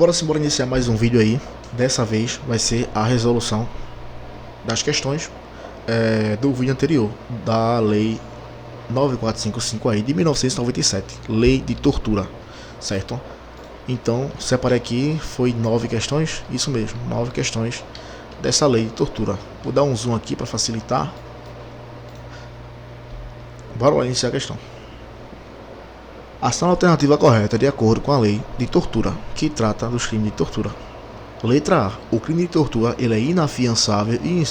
Bora iniciar mais um vídeo aí. Dessa vez vai ser a resolução das questões do vídeo anterior, da lei 9455 aí de 1997, lei de tortura, certo? Então separei aqui, foi 9 questões, isso mesmo, 9 questões dessa lei de tortura. Vou dar um zoom aqui para facilitar. Bora lá iniciar a questão. Ação alternativa correta de acordo com a lei de tortura, que trata dos crimes de tortura. Letra A. O crime de tortura ele é inafiançável e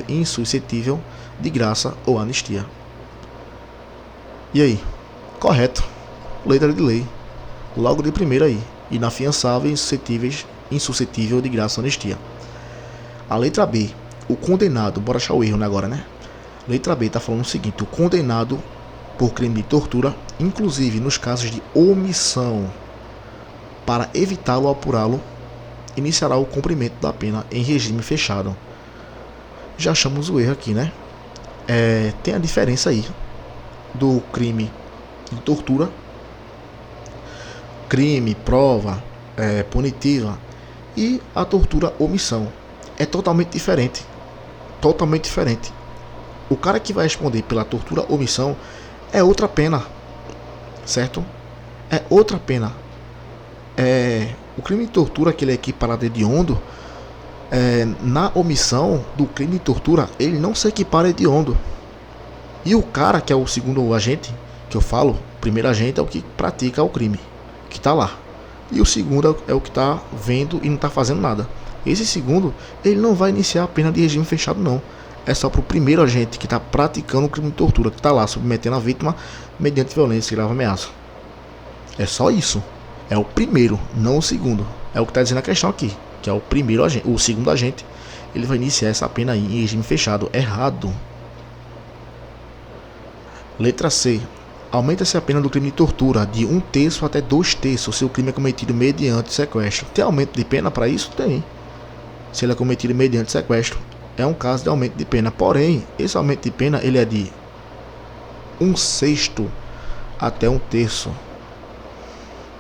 insuscetível de graça ou anistia. E aí? Correto. Letra de lei. Logo de primeira aí. Inafiançável e insuscetível de graça ou anistia. A letra B. O condenado. Bora achar o erro agora, né? Letra B está falando o seguinte. O condenado por crime de tortura, inclusive nos casos de omissão, para evitá-lo ou apurá-lo, iniciará o cumprimento da pena em regime fechado. Já achamos o erro aqui, né? Tem a diferença aí do crime de tortura, crime, prova, punitiva, e a tortura omissão. É totalmente diferente. Totalmente diferente. O cara que vai responder pela tortura omissão é outra pena, certo? É outra pena. O crime de tortura que ele é equiparado a hediondo, na omissão do crime de tortura, ele não se equipara a hediondo. E o cara que é o segundo agente, que eu falo, o primeiro agente é o que pratica o crime, que está lá. E o segundo é o que está vendo e não está fazendo nada. Esse segundo, ele não vai iniciar a pena de regime fechado, não. É só para o primeiro agente que está praticando o crime de tortura, que está lá submetendo a vítima mediante violência e grave ameaça. É só isso. É o primeiro, não o segundo. É o que está dizendo a questão aqui, que é o primeiro agente. O segundo agente, ele vai iniciar essa pena aí em regime fechado. Errado. Letra C. Aumenta-se a pena do crime de tortura de 1/3 até 2/3 se o crime é cometido mediante sequestro. Tem aumento de pena para isso? Tem. Se ele é cometido mediante sequestro, é um caso de aumento de pena. Porém, esse aumento de pena ele é de 1/6 até 1/3.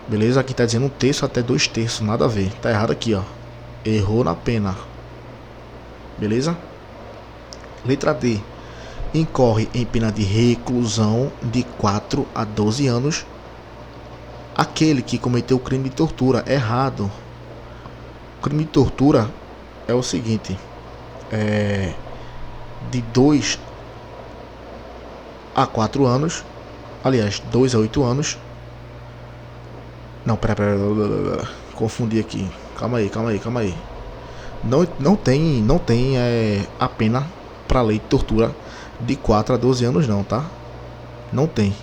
Beleza? Aqui tá dizendo 1/3 até 2/3. Nada a ver. Tá errado aqui, ó. Errou na pena. Beleza? Letra D. Incorre em pena de reclusão de 4 a 12 anos aquele que cometeu o crime de tortura. Errado. O crime de tortura é o seguinte. De 2 a 4 anos. Aliás, 2 a 8 anos. Não, pera. Confundi aqui. Calma aí. Não tem a pena para lei de tortura de 4 a 12 anos não, tá? Não tem.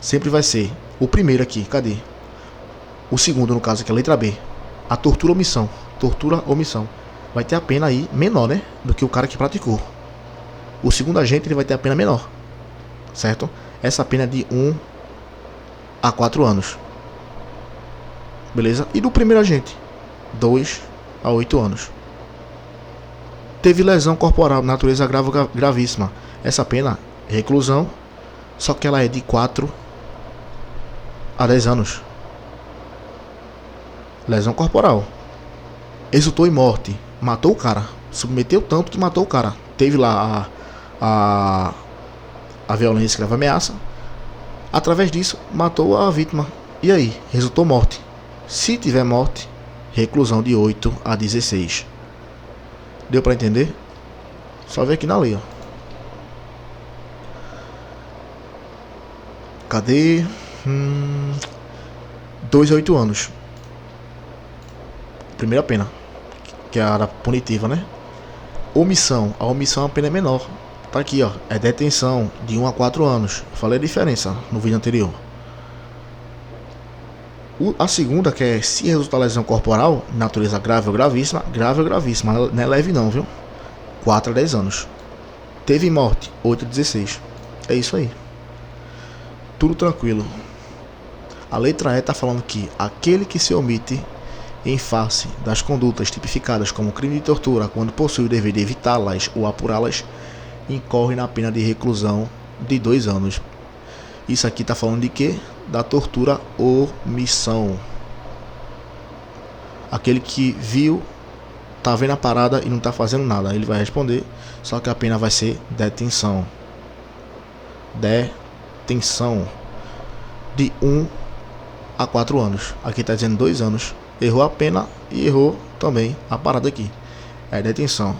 Sempre vai ser o primeiro aqui, cadê? O segundo, no caso, que é a letra B. A tortura omissão. Tortura omissão. Vai ter a pena aí menor, né? Do que o cara que praticou. O segundo agente ele vai ter a pena menor. Certo? Essa pena é de 1 a 4 anos. Beleza? E do primeiro agente? 2 a 8 anos. Teve lesão corporal, natureza gravíssima. Essa pena é reclusão, só que ela é de 4 a 10 anos. Lesão corporal. Resultou em morte. Matou o cara. Submeteu tanto que matou o cara. Teve lá a violência, grave ameaça. Através disso, matou a vítima. E aí? Resultou morte. Se tiver morte, reclusão de 8 a 16. Deu pra entender? Só ver aqui na lei, ó. Cadê? 2 a 8 anos. Primeira pena, que é a área punitiva, né? Omissão. A omissão a pena é menor. Tá aqui, ó. É detenção de 1 a 4 anos. Falei a diferença no vídeo anterior. A segunda, que é se resultar lesão corporal, natureza grave ou gravíssima. Grave ou gravíssima, não é leve não, viu? 4 a 10 anos. Teve morte, 8 a 16. É isso aí. Tudo tranquilo. A letra E tá falando que aquele que se omite em face das condutas tipificadas como crime de tortura, quando possui o dever de evitá-las ou apurá-las, incorre na pena de reclusão de 2 anos. Isso aqui tá falando de quê? Da tortura omissão. Aquele que viu, tá vendo a parada e não tá fazendo nada, ele vai responder, só que a pena vai ser detenção. Detenção de 1 a 4 anos. Aqui tá dizendo 2 anos. Errou a pena e errou também a parada aqui. É detenção.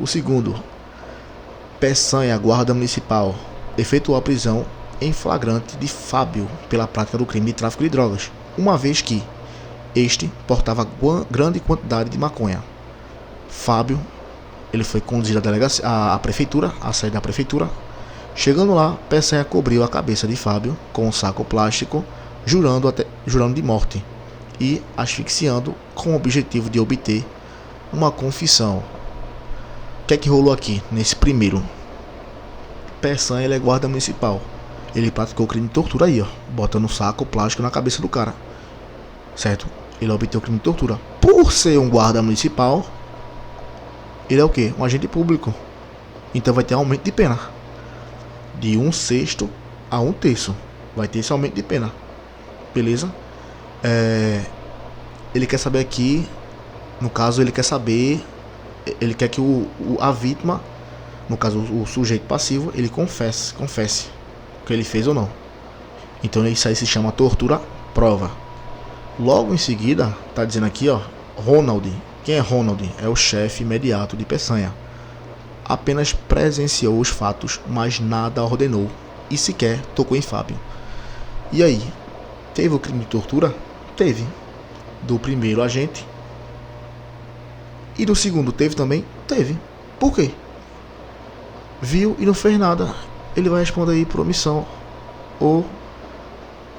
O segundo, Peçanha, guarda municipal, efetuou a prisão em flagrante de Fábio pela prática do crime de tráfico de drogas, uma vez que este portava grande quantidade de maconha. Fábio, ele foi conduzido à delegacia, à prefeitura, à sede da prefeitura. Chegando lá, Peçanha cobriu a cabeça de Fábio com um saco plástico, jurando de morte e asfixiando com o objetivo de obter uma confissão. O que é que rolou aqui nesse primeiro? Peçanha, ele é guarda municipal. Ele praticou o crime de tortura aí, ó, botando um saco plástico na cabeça do cara, certo? Ele obteve o crime de tortura. Por ser um guarda municipal, ele é o quê? Um agente público. Então vai ter aumento de pena de 1/6 a 1/3. Vai ter esse aumento de pena. Beleza? Ele quer saber aqui, no caso, ele quer que a vítima, no caso o sujeito passivo, ele confesse o que ele fez ou não. Então isso aí se chama tortura prova. Logo em seguida, tá dizendo aqui, ó, Ronald. Quem é Ronald? É o chefe imediato de Peçanha. Apenas presenciou os fatos, mas nada ordenou e sequer tocou em Fábio. E aí, teve o crime de tortura? Teve. Do primeiro agente. E do segundo teve também? Teve. Por quê? Viu e não fez nada. Ele vai responder aí por omissão. Ou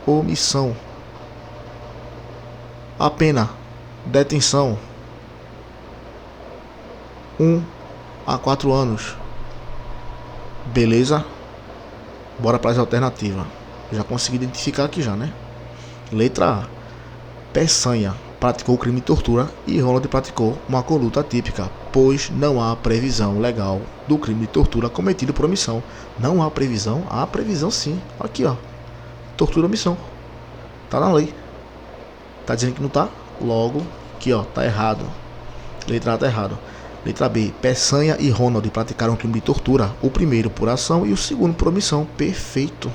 omissão. A pena, detenção, 1 a 4 anos. Beleza? Bora para as alternativas. Já consegui identificar aqui já, né? Letra A. Peçanha praticou o crime de tortura e Ronald praticou uma conduta atípica, pois não há previsão legal do crime de tortura cometido por omissão. Não há previsão? Há previsão sim. Aqui, ó. Tortura omissão. Tá na lei. Tá dizendo que não tá? Logo, aqui, ó, tá errado. Letra A tá errado. Letra B. Peçanha e Ronald praticaram um crime de tortura. O primeiro por ação e o segundo por omissão. Perfeito.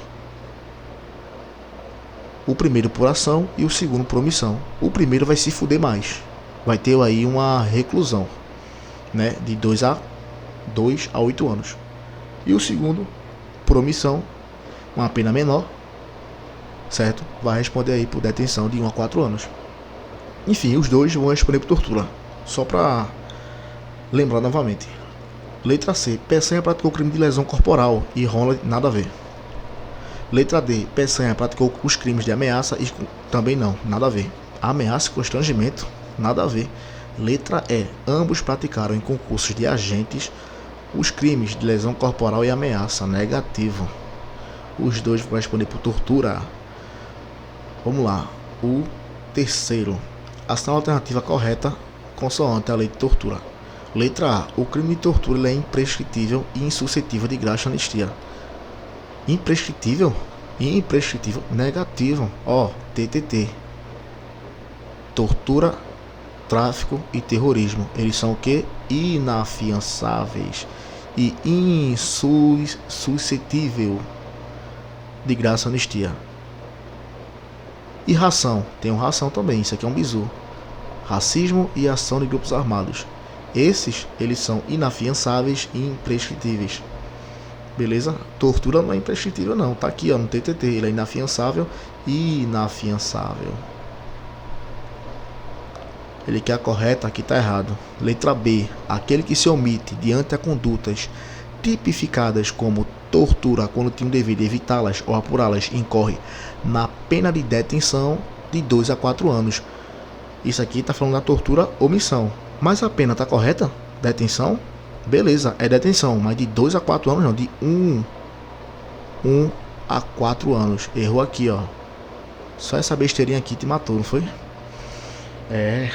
O primeiro por ação e o segundo por omissão. O primeiro vai se fuder mais. Vai ter aí uma reclusão, né? De 2 a 8 anos. E o segundo, por omissão, uma pena menor, certo? Vai responder aí por detenção de 1 a 4 anos. Enfim, os dois vão responder por tortura. Só pra lembrar novamente. Letra C. Peçanha praticou crime de lesão corporal e Ronald nada a ver. Letra D. Peçanha praticou os crimes de ameaça e também não, nada a ver. Ameaça e constrangimento, nada a ver. Letra E. Ambos praticaram em concursos de agentes os crimes de lesão corporal e ameaça, negativo. Os dois vão responder por tortura. Vamos lá. O terceiro. Ação alternativa correta, consoante a lei de tortura. Letra A. O crime de tortura ele é imprescritível e insuscetível de graça e anistia. Imprescritível? Imprescritível. Negativo. Ó, TTT. Tortura, tráfico e terrorismo. Eles são o que? Inafiançáveis. E insuscetível de graça e anistia. E ração. Tem um ração também. Isso aqui é um bizu. Racismo e ação de grupos armados. Esses, eles são inafiançáveis e imprescritíveis. Beleza? Tortura não é imprescritível não. Tá aqui, ó, no TTT. Ele é inafiançável e inafiançável. Ele quer a correta, aqui tá errado. Letra B. Aquele que se omite diante a condutas tipificadas como tortura quando tinha o dever de evitá-las ou apurá-las incorre na pena de detenção de 2 a 4 anos. Isso aqui tá falando da tortura omissão. Mas a pena tá correta? Detenção? Beleza, é detenção, mas de 2 a 4 anos não, de 1 a 4 anos. Errou aqui, ó. Só essa besteirinha aqui te matou, não foi? É.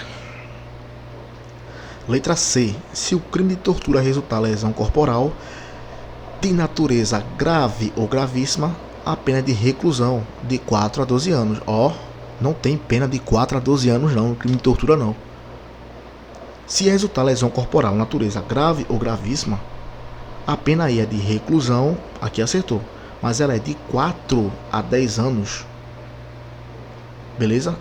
Letra C. Se o crime de tortura resultar lesão corporal de natureza grave ou gravíssima, a pena é de reclusão de 4 a 12 anos. Ó, Não tem pena de 4 a 12 anos não, no crime de tortura não. Se resultar lesão corporal, natureza grave ou gravíssima, a pena aí é de reclusão, aqui acertou, mas ela é de 4 a 10 anos. Beleza?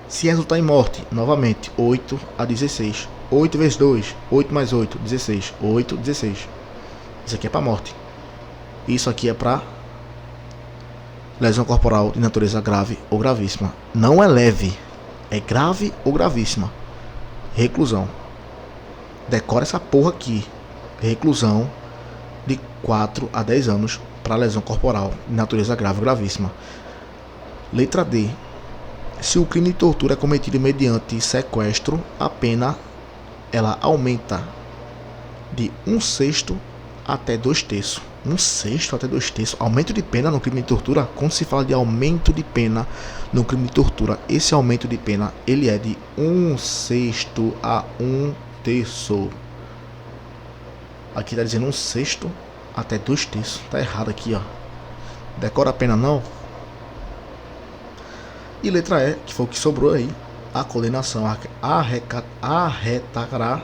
Se resultar em morte, novamente, 8 a 16. 8 vezes 2, 8 mais 8, 16. 8, 16. Isso aqui é para morte. Isso aqui é para lesão corporal de natureza grave ou gravíssima. Não é leve, é grave ou gravíssima. Reclusão. Decora essa porra aqui. Reclusão de 4 a 10 anos para lesão corporal de natureza grave ou gravíssima. Letra D. Se o crime de tortura é cometido mediante sequestro, a pena ela aumenta de 1/6 até 2/3. 1/6 até 2/3. Aumento de pena no crime de tortura. Quando se fala de aumento de pena no crime de tortura, esse aumento de pena ele é de 1/6 a 1/3. Aqui tá dizendo 1/6 até 2/3. Tá errado aqui, ó. Decora a pena não. E letra E, que foi o que sobrou aí, a condenação arretará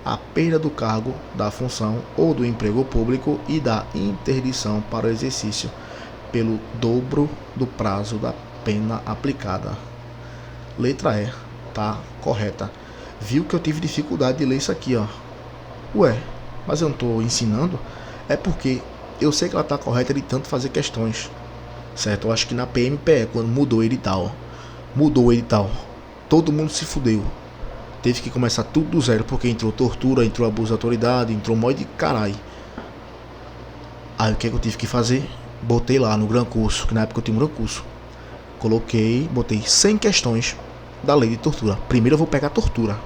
a perda do cargo, da função ou do emprego público e da interdição para o exercício pelo dobro do prazo da pena aplicada. Letra E, tá correta. Viu que eu tive dificuldade de ler isso aqui, ó. Ué, mas eu não estou ensinando? É porque eu sei que ela tá correta de tanto fazer questões. Certo? Eu acho que na PMPE, quando mudou o edital, todo mundo se fudeu. Teve que começar tudo do zero, porque entrou tortura, entrou abuso de autoridade, entrou um monte de caralho. Aí o que é que eu tive que fazer? Botei lá no Gran Curso, que na época eu tinha um Gran Curso. Botei 100 questões da lei de tortura. Primeiro eu vou pegar a tortura.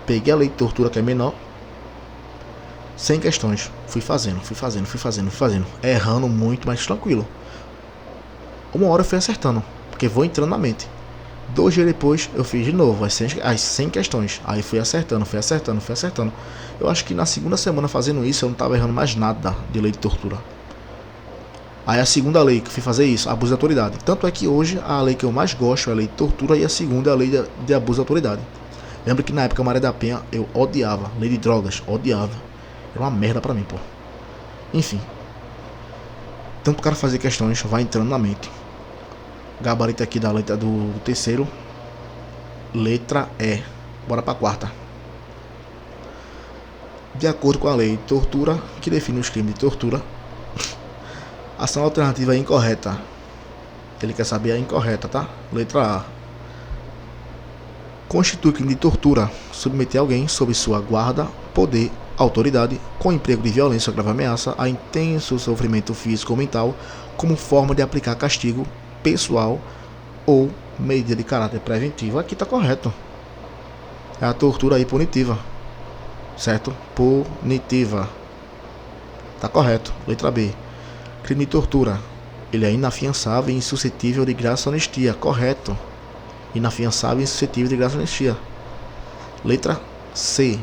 Peguei a lei de tortura, que é menor. 100 questões. Fui fazendo. Errando muito, mas tranquilo. Uma hora eu fui acertando, porque vou entrando na mente. 2 dias depois eu fiz de novo as 100 questões. Aí fui acertando. Eu acho que na segunda semana fazendo isso eu não estava errando mais nada de lei de tortura. Aí a segunda lei que eu fui fazer isso, abuso de autoridade. Tanto é que hoje a lei que eu mais gosto é a lei de tortura e a segunda é a lei de abuso de autoridade. Lembra que na época Maria da Penha eu odiava, lei de drogas, odiava. Era uma merda pra mim, pô. Enfim. Tanto o cara fazer questões vai entrando na mente. Gabarito aqui da letra do terceiro. Letra E. Bora pra quarta. De acordo com a lei de tortura, que define os crimes de tortura, a ação alternativa é incorreta. Ele quer saber a incorreta, tá? Letra A. Constitui crime de tortura submeter alguém sob sua guarda, poder, autoridade, com emprego de violência ou grave ameaça a intenso sofrimento físico ou mental, como forma de aplicar castigo pessoal ou medida de caráter preventivo. Aqui tá correto. É a tortura aí punitiva. Certo? Punitiva. Tá correto. Letra B. Crime de tortura. Ele é inafiançável e insuscetível de graça ou anistia. Correto. Inafiançável e insuscetível de graça ou anistia. Letra C.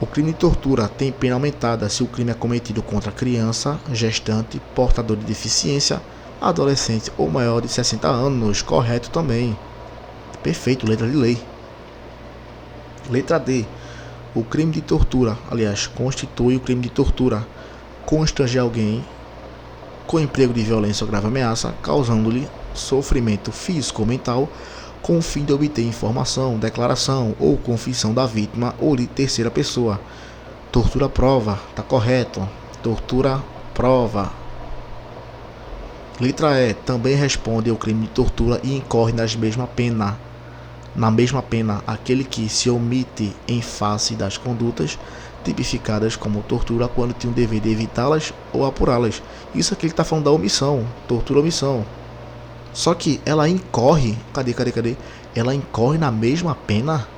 O crime de tortura tem pena aumentada se o crime é cometido contra criança, gestante, portador de deficiência, adolescente ou maior de 60 anos. Correto também. Perfeito, letra de lei. Letra D. O crime de tortura, aliás, constitui o crime de tortura constranger alguém com emprego de violência ou grave ameaça, causando-lhe sofrimento físico ou mental, com o fim de obter informação, declaração ou confissão da vítima ou de terceira pessoa. Tortura prova, tá correto. Tortura prova. Letra E. Também responde ao crime de tortura e incorre na mesma pena aquele que se omite em face das condutas tipificadas como tortura quando tem o dever de evitá-las ou apurá-las. Isso aqui ele está falando da omissão, tortura omissão. Só que ela incorre, cadê? Ela incorre na mesma pena?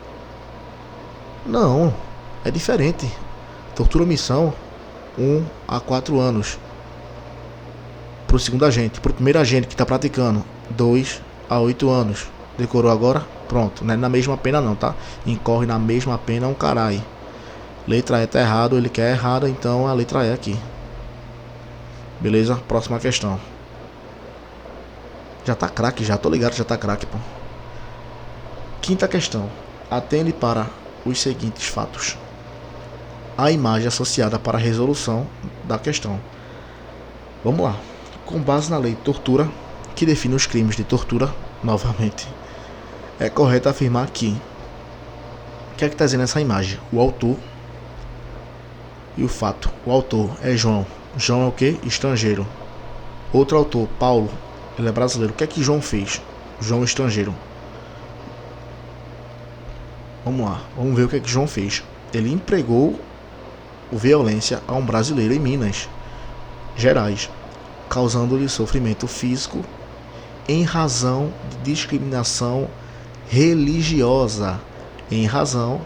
Não, é diferente. Tortura omissão, 1 a 4 anos. Para o segundo agente, para o primeiro agente que está praticando, 2 a 8 anos. Decorou agora? Pronto, não é na mesma pena não, tá? Incorre na mesma pena um caralho. Letra E tá errado, ele quer errada, então a letra E aqui. Beleza? Próxima questão. Já tá craque, já tô ligado, já tá craque, pô. Quinta questão. Atende para os seguintes fatos. A imagem associada para a resolução da questão. Vamos lá. Com base na lei de tortura, que define os crimes de tortura, novamente, é correto afirmar que... O que é que está dizendo essa imagem? O autor e o fato. O autor é João. João é o quê? Estrangeiro. Outro autor, Paulo, ele é brasileiro. O que é que João fez? João estrangeiro. Vamos lá, vamos ver o que é que João fez. Ele empregou violência a um brasileiro em Minas Gerais, causando-lhe sofrimento físico em razão de discriminação religiosa. Em razão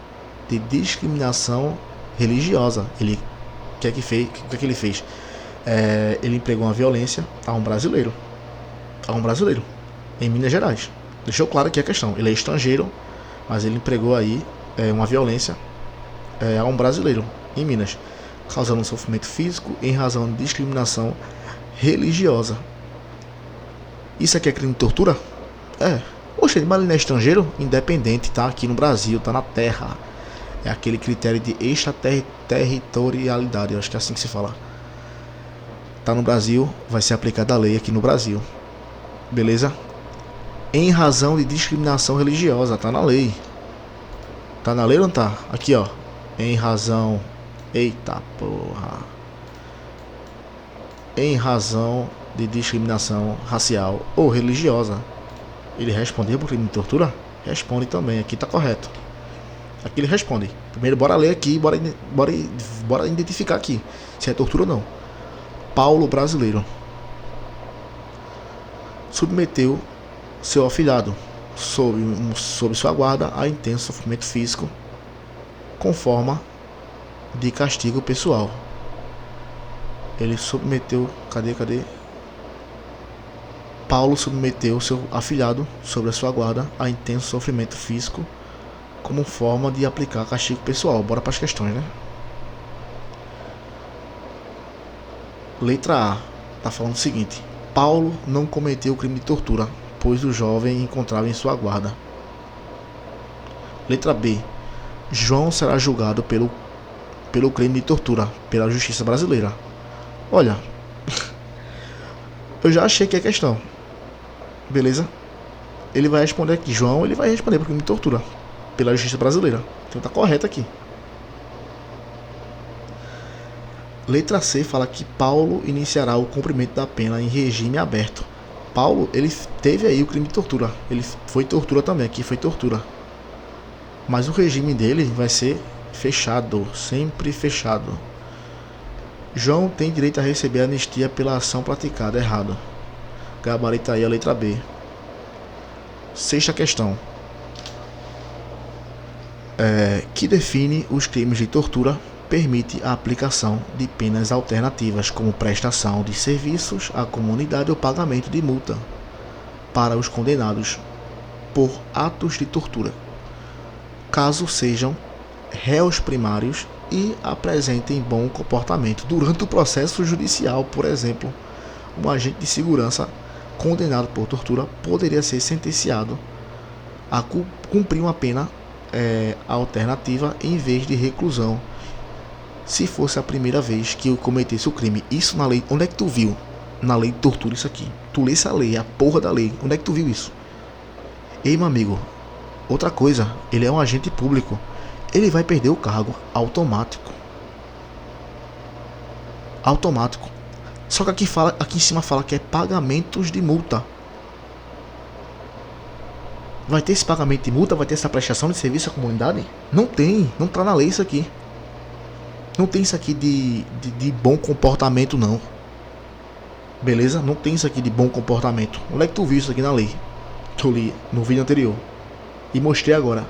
de discriminação religiosa. Ele, o que é que ele fez? Ele empregou uma violência a um brasileiro. Em Minas Gerais. Deixou claro aqui a questão. Ele é estrangeiro, mas ele empregou aí uma violência a um brasileiro em Minas, causando um sofrimento físico em razão de discriminação religiosa. Isso aqui é crime de tortura? Oxe, mas ele não é estrangeiro? Independente, tá aqui no Brasil, tá na terra. É aquele critério de extraterritorialidade, eu acho que é assim que se fala. Tá no Brasil, vai ser aplicada a lei aqui no Brasil. Beleza? Em razão de discriminação religiosa, tá na lei. Tá na lei ou não tá? Aqui, ó. Em razão... Eita porra. Em razão de discriminação racial ou religiosa. Ele respondeu por crime de tortura? Responde também, aqui tá correto. Aqui ele responde. Primeiro bora ler aqui, bora identificar aqui se é tortura ou não. Paulo, brasileiro, submeteu seu afilhado sob sua guarda a intenso sofrimento físico com forma de castigo pessoal. Ele submeteu... Cadê? Paulo submeteu seu afilhado sob a sua guarda a intenso sofrimento físico como forma de aplicar castigo pessoal. Bora para as questões, né? Letra A. Tá falando o seguinte. Paulo não cometeu crime de tortura, pois o jovem encontrava em sua guarda. Letra B. João será julgado pelo crime de tortura pela justiça brasileira. Olha, eu já achei que é questão. Beleza? Ele vai responder aqui. João, ele vai responder por crime de tortura pela justiça brasileira. Então tá correto aqui. Letra C fala que Paulo iniciará o cumprimento da pena em regime aberto. Paulo, ele teve aí o crime de tortura. Ele foi tortura também. Aqui foi tortura. Mas o regime dele vai ser fechado. Sempre fechado. João tem direito a receber anistia pela ação praticada. Errado. Gabarita aí a letra B. Sexta questão. Que define os crimes de tortura, permite a aplicação de penas alternativas, como prestação de serviços à comunidade ou pagamento de multa para os condenados por atos de tortura, caso sejam réus primários e apresentem bom comportamento durante o processo judicial. Por exemplo, um agente de segurança condenado por tortura poderia ser sentenciado a cumprir uma pena alternativa em vez de reclusão, se fosse a primeira vez que eu cometesse o crime. Isso na lei. Onde é que tu viu? Na lei de tortura isso aqui. Tu lê essa lei, a porra da lei. Onde é que tu viu isso? Ei, meu amigo, outra coisa, ele é um agente público. Ele vai perder o cargo automático. Só que aqui em cima fala que é pagamentos de multa. Vai ter esse pagamento de multa? Vai ter essa prestação de serviço à comunidade? Não tem, não tá na lei isso aqui. Não tem isso aqui de bom comportamento, não. Beleza? Não tem isso aqui de bom comportamento. Onde é que tu viu isso aqui na lei? Que eu li no vídeo anterior e mostrei agora.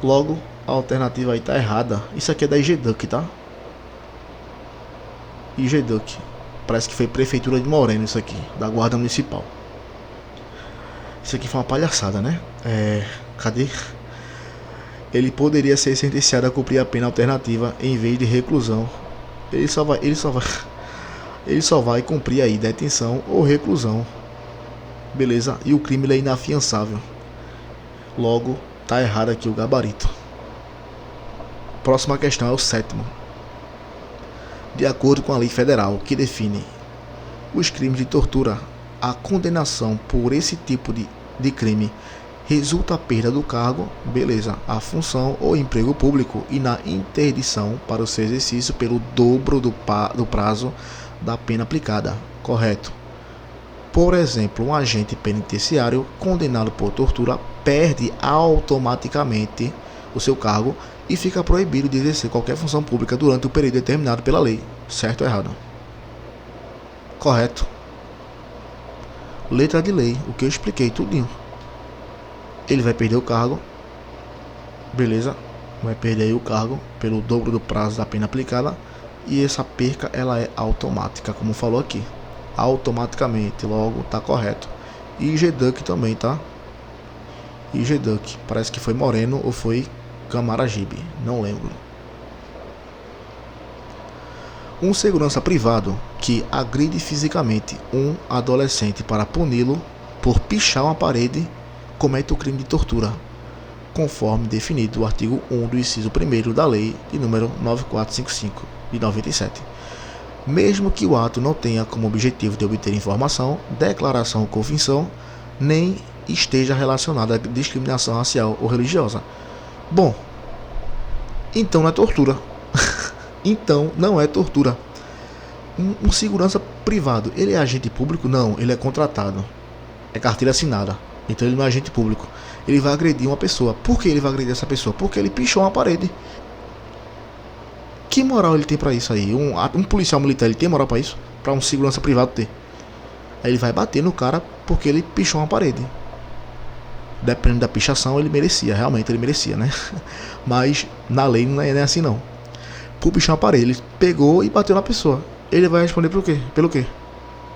Logo, a alternativa aí tá errada. Isso aqui é da IGDUC, tá? IGDUC. Parece que foi Prefeitura de Moreno isso aqui, da Guarda Municipal. Isso aqui foi uma palhaçada, né? Cadê? Ele poderia ser sentenciado a cumprir a pena alternativa em vez de reclusão. Ele só vai ele só vai cumprir aí detenção ou reclusão, beleza? E o crime ele é inafiançável. Logo, tá errado aqui o gabarito. Próxima questão é o sétimo. De acordo com a lei federal que define os crimes de tortura, a condenação por esse tipo de crime resulta a perda do cargo, beleza, a função ou emprego público e na interdição para o seu exercício pelo dobro do prazo da pena aplicada, correto? Por exemplo, um agente penitenciário condenado por tortura perde automaticamente o seu cargo e fica proibido de exercer qualquer função pública durante o período determinado pela lei, certo ou errado? Correto. Letra de lei, o que eu expliquei tudinho. Ele vai perder o cargo, beleza? Vai perder aí o cargo pelo dobro do prazo da pena aplicada e essa perca ela é automática, como falou aqui. Automaticamente, logo tá correto. E G-Duck também, tá? E G-Duck, parece que foi Moreno ou foi Camaragibe, não lembro. Um segurança privado que agride fisicamente um adolescente para puni-lo por pichar uma parede comete o crime de tortura, conforme definido no artigo 1 do inciso 1º da lei de número 9455 de 97. Mesmo que o ato não tenha como objetivo de obter informação, declaração ou confissão, nem esteja relacionado à discriminação racial ou religiosa. Bom, então não é tortura. Então não é tortura. Um segurança privado, ele é agente público? Não, ele é contratado. É carteira assinada. Então ele não é agente público. Ele vai agredir uma pessoa. Por que ele vai agredir essa pessoa? Porque ele pichou uma parede. Que moral ele tem pra isso aí? Um policial militar, ele tem moral pra isso? Pra um segurança privado ter? Aí ele vai bater no cara porque ele pichou uma parede. Dependendo da pichação, ele merecia. Realmente ele merecia, né? Mas na lei não é assim não. Por pichar uma parede, ele pegou e bateu na pessoa. Ele vai responder pelo quê? Pelo quê?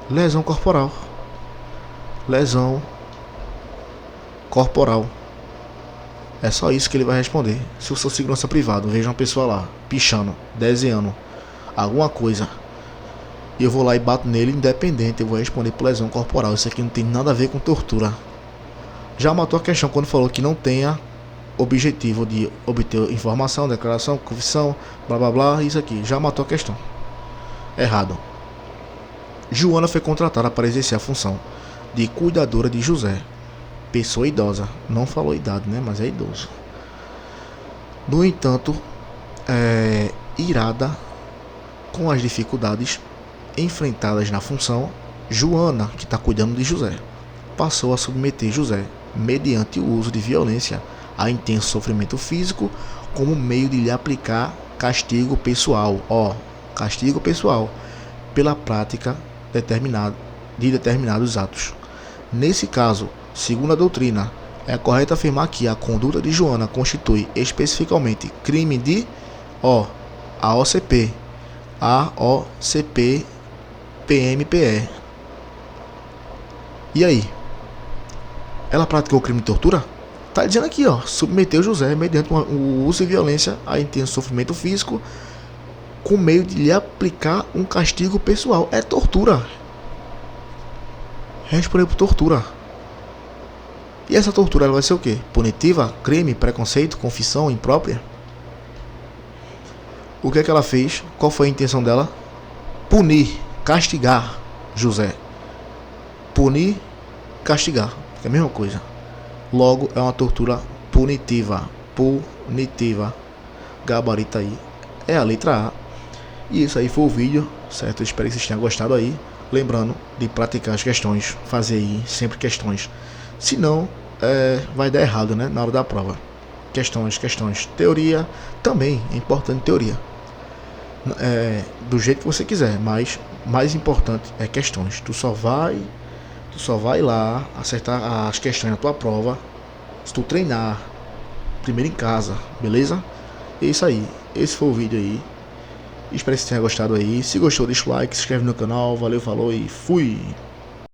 Lesão corporal. Lesão corporal. É só isso que ele vai responder. Se eu sou segurança privado, vejo uma pessoa lá, pichando, desenhando alguma coisa, e eu vou lá e bato nele, independente, eu vou responder por lesão corporal. Isso aqui não tem nada a ver com tortura. Já matou a questão quando falou que não tenha objetivo de obter informação, declaração, confissão, blá blá blá, isso aqui. Já matou a questão. Errado. Joana foi contratada para exercer a função de cuidadora de José. Pessoa idosa. Não falou idade, né? Mas é idoso. No entanto, irada com as dificuldades enfrentadas na função, Joana, que está cuidando de José, passou a submeter José, mediante o uso de violência, a intenso sofrimento físico, como meio de lhe aplicar castigo pessoal. Castigo pessoal pela prática de determinados atos. Nesse caso, segundo a doutrina, é correto afirmar que a conduta de Joana constitui especificamente crime de AOCP, PMPE. E aí? Ela praticou crime de tortura? Tá dizendo aqui, submeteu José mediante o uso de violência a intenso sofrimento físico com meio de lhe aplicar um castigo pessoal. É tortura. Responder por tortura. E essa tortura ela vai ser o quê? Punitiva? Crime? Preconceito? Confissão imprópria? O que é que ela fez? Qual foi a intenção dela? Punir, castigar José. Punir, castigar. É a mesma coisa. Logo, é uma tortura punitiva. Punitiva. Gabarito aí é a letra A. E isso aí foi o vídeo, certo? Eu espero que vocês tenham gostado aí. Lembrando de praticar as questões. Fazer aí sempre questões. Senão, vai dar errado, né? Na hora da prova. Questões. Teoria também é importante, teoria. Do jeito que você quiser, mas mais importante é questões. Tu só vai lá acertar as questões na tua prova se tu treinar primeiro em casa, beleza? É isso aí, esse foi o vídeo aí. Espero que você tenha gostado aí. Se gostou, deixa o like, se inscreve no canal. Valeu, falou e fui!